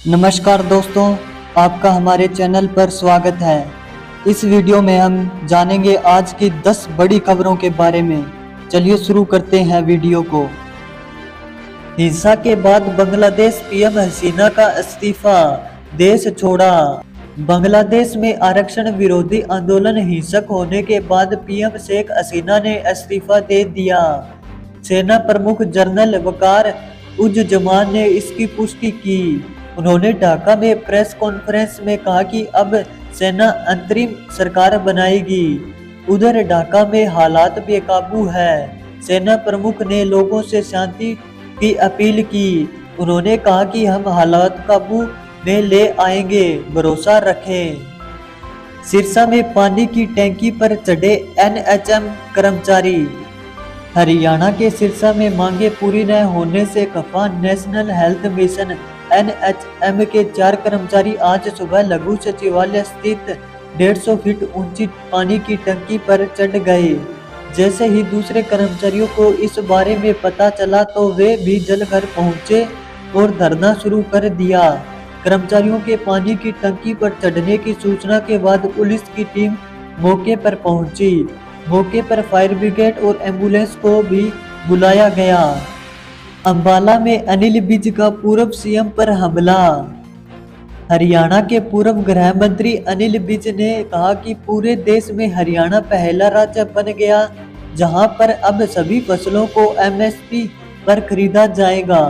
नमस्कार दोस्तों, आपका हमारे चैनल पर स्वागत है। इस वीडियो में हम जानेंगे आज की 10 बड़ी खबरों के बारे में। चलिए शुरू करते हैं वीडियो को। हिंसा के बाद बांग्लादेश पीएम हसीना का इस्तीफा, देश छोड़ा। बांग्लादेश में आरक्षण विरोधी आंदोलन हिंसक होने के बाद पीएम शेख हसीना ने इस्तीफा दे दिया। सेना प्रमुख जनरल वकार उज-जमान ने इसकी पुष्टि की। उन्होंने ढाका में प्रेस कॉन्फ्रेंस में कहा कि अब सेना अंतरिम सरकार बनाएगी। उधर ढाका में हालात बेकाबू है। सेना प्रमुख ने लोगों से शांति की अपील की। उन्होंने कहा कि हम हालात काबू में ले आएंगे, भरोसा रखें। सिरसा में पानी की टैंकी पर चढ़े एनएचएम कर्मचारी। हरियाणा के सिरसा में मांगे पूरी न होने से खफा नेशनल हेल्थ मिशन एनएचएम के 4 कर्मचारी आज सुबह लघु सचिवालय स्थित 150 फीट ऊंची पानी की टंकी पर चढ़ गए। जैसे ही दूसरे कर्मचारियों को इस बारे में पता चला तो वे भी जलकर पहुंचे और धरना शुरू कर दिया। कर्मचारियों के पानी की टंकी पर चढ़ने की सूचना के बाद पुलिस की टीम मौके पर पहुंची। मौके पर फायर ब्रिगेड और एम्बुलेंस को भी बुलाया गया। अंबाला में अनिल विज का पूर्व सीएम पर हमला। हरियाणा के पूर्व गृह मंत्री अनिल विज ने कहा कि पूरे देश में हरियाणा पहला राज्य बन गया जहां पर अब सभी फसलों को एमएसपी पर खरीदा जाएगा।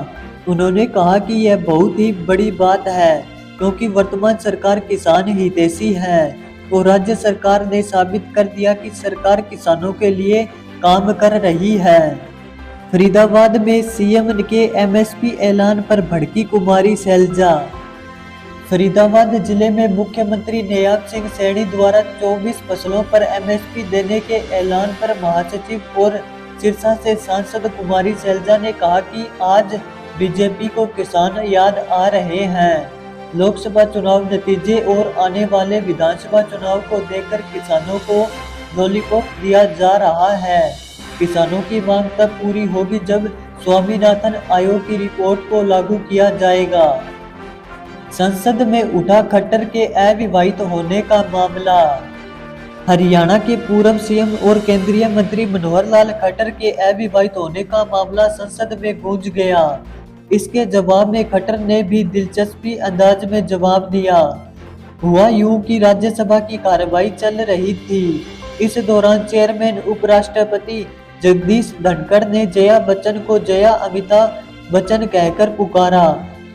उन्होंने कहा कि यह बहुत ही बड़ी बात है क्योंकि वर्तमान सरकार किसान हितैषी है और राज्य सरकार ने साबित कर दिया कि सरकार किसानों के लिए काम कर रही है। फरीदाबाद में सीएम के एमएसपी ऐलान पर भड़की कुमारी शैलजा। फरीदाबाद जिले में मुख्यमंत्री नयाब सिंह सैनी द्वारा 24 फसलों पर एमएसपी देने के ऐलान पर महासचिव और सिरसा से सांसद कुमारी शैलजा ने कहा कि आज बीजेपी को किसान याद आ रहे हैं। लोकसभा चुनाव नतीजे और आने वाले विधानसभा चुनाव को देखकर किसानों को लॉलीपॉप दिया जा रहा है। किसानों की मांग तब पूरी होगी जब स्वामीनाथन आयोग की रिपोर्ट को लागू किया जाएगा। संसद में उठा खट्टर के अविवाहित होने का मामला। हरियाणा के पूर्व सीएम और केंद्रीय मंत्री मनोहर लाल खट्टर के अविवाहित होने का मामला संसद में गूंज गया। इसके जवाब में खट्टर ने भी दिलचस्पी अंदाज में जवाब दिया। हुआ यूं कि राज्यसभा की कार्रवाई चल रही थी। इस दौरान चेयरमैन उपराष्ट्रपति जगदीश धनखड़ ने जया बच्चन को जया अमिताभ बच्चन कहकर पुकारा।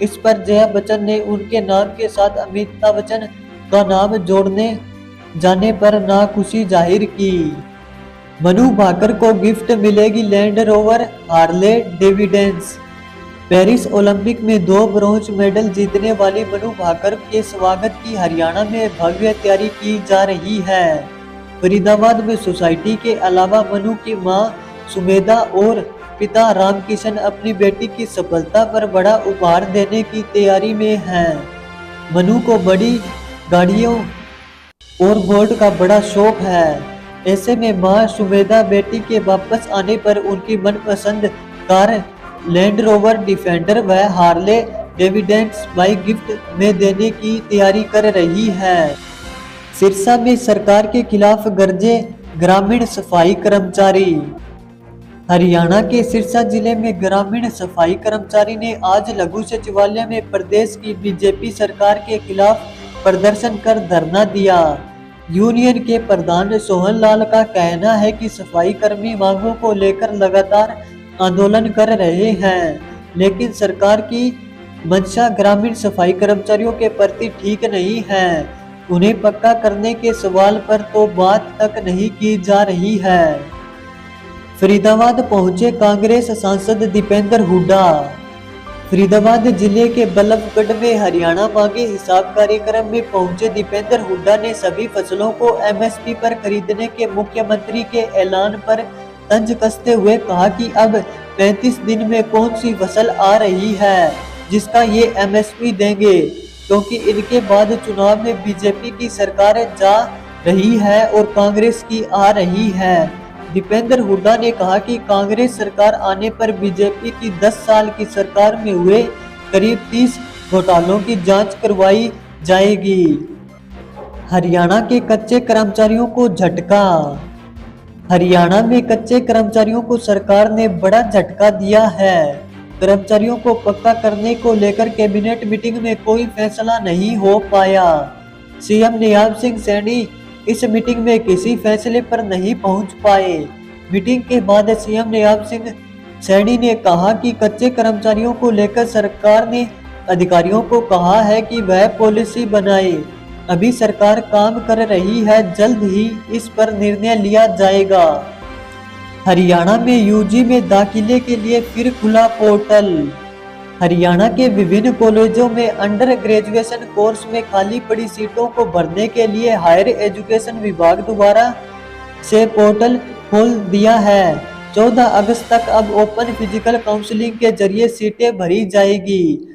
इस पर जया बच्चन ने उनके नाम के साथ अमिताभ बच्चन का नाम जोड़ने जाने पर नाखुशी जाहिर की। मनु भाकर को गिफ्ट मिलेगी land rover Harley डेविडेंस। Paris Olympic में 2 ब्रोंज मेडल जीतने वाली मनु भाकर के स्वागत की हरियाणा में भव्य तैयारी की जा रही है। फरीदाबाद में सोसाइटी के अलावा मनु की मां सुमेधा और पिता रामकिशन अपनी बेटी की सफलता पर बड़ा उपहार देने की तैयारी में हैं। मनु को बड़ी गाड़ियों और बोर्ड का बड़ा शौक है। ऐसे में मां सुमेधा बेटी के वापस आने पर उनकी मनपसंद कार लैंड रोवर डिफेंडर व हार्ले डेविडेंस बाइक गिफ्ट में देने की तैयारी कर रही है। सिरसा में सरकार के खिलाफ गरजे ग्रामीण सफाई कर्मचारी। हरियाणा के सिरसा जिले में ग्रामीण सफाई कर्मचारी ने आज लघु सचिवालय में प्रदेश की बीजेपी सरकार के खिलाफ प्रदर्शन कर धरना दिया। यूनियन के प्रधान सोहन लाल का कहना है कि सफाई कर्मी मांगों को लेकर लगातार आंदोलन कर रहे हैं, लेकिन सरकार की मंशा ग्रामीण सफाई कर्मचारियों के प्रति ठीक नहीं है। उन्हें पक्का करने के सवाल पर तो बात तक नहीं की जा रही है। फरीदाबाद पहुंचे कांग्रेस सांसद दीपेंद्र हुड्डा। फरीदाबाद जिले के बल्लभगढ़ में हरियाणा मांगे हिसाब कार्यक्रम में पहुंचे दीपेंद्र हुड्डा ने सभी फसलों को एमएसपी पर खरीदने के मुख्यमंत्री के ऐलान पर तंज कसते हुए कहा कि अब 35 दिन में कौन सी फसल आ रही है जिसका ये एमएसपी देंगे, क्योंकि इनके बाद चुनाव में बीजेपी की सरकार जा रही है और कांग्रेस की आ रही है। दीपेंद्र हुड्डा ने कहा कि कांग्रेस सरकार आने पर बीजेपी की 10 साल की सरकार में हुए करीब 30 घोटालों की जांच करवाई जाएगी। हरियाणा के कच्चे कर्मचारियों को झटका। हरियाणा में कच्चे कर्मचारियों को सरकार ने बड़ा झटका दिया है। कर्मचारियों को पक्का करने को लेकर कैबिनेट मीटिंग में कोई फैसला नहीं हो पाया। सीएम नियाब सिंह सैनी इस मीटिंग में किसी फैसले पर नहीं पहुंच पाए। मीटिंग के बाद सीएम नियाब सिंह सैनी ने कहा कि कच्चे कर्मचारियों को लेकर सरकार ने अधिकारियों को कहा है कि वह पॉलिसी बनाए। अभी सरकार काम कर रही है, जल्द ही इस पर निर्णय लिया जाएगा। हरियाणा में यूजी में दाखिले के लिए फिर खुला पोर्टल। हरियाणा के विभिन्न कॉलेजों में अंडर ग्रेजुएशन कोर्स में खाली पड़ी सीटों को भरने के लिए हायर एजुकेशन विभाग द्वारा से पोर्टल खोल दिया है। 14 अगस्त तक अब ओपन फिजिकल काउंसलिंग के जरिए सीटें भरी जाएगी।